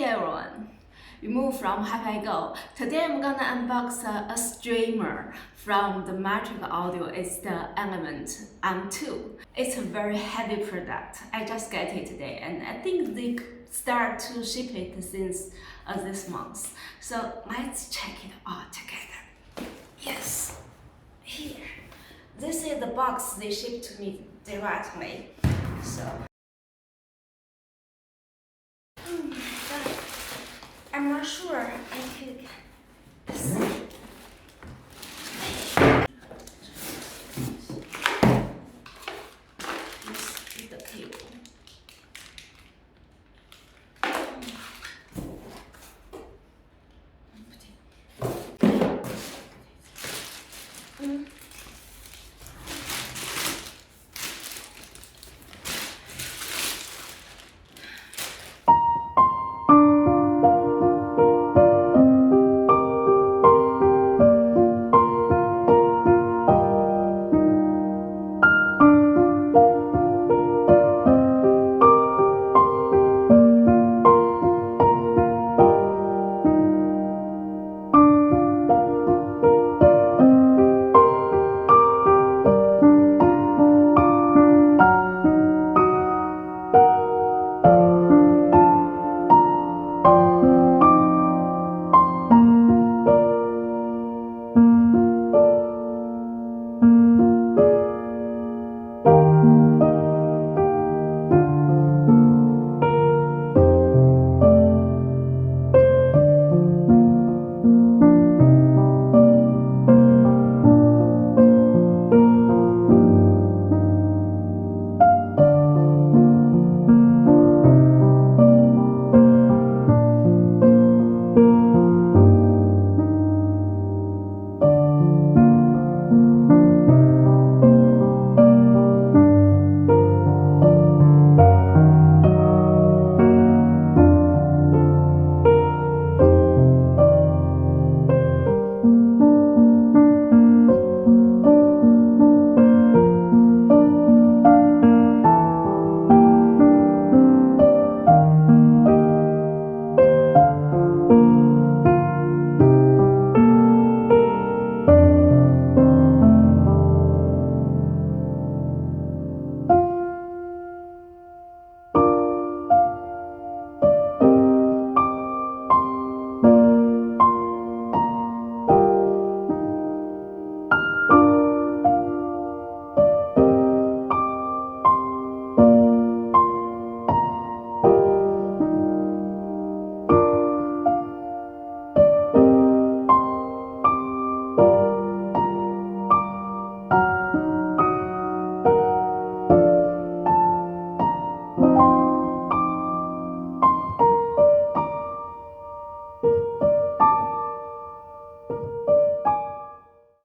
Hey everyone, we moved from HiFiGo. Today I'm gonna unbox a streamer from the Metric Audio. It's the Element M2. It's a very heavy product. I just got it today and I think they start to ship it since this month. So let's check it out together. Yes, here. This is the box they shipped to me directly. So I'm not sure I could see.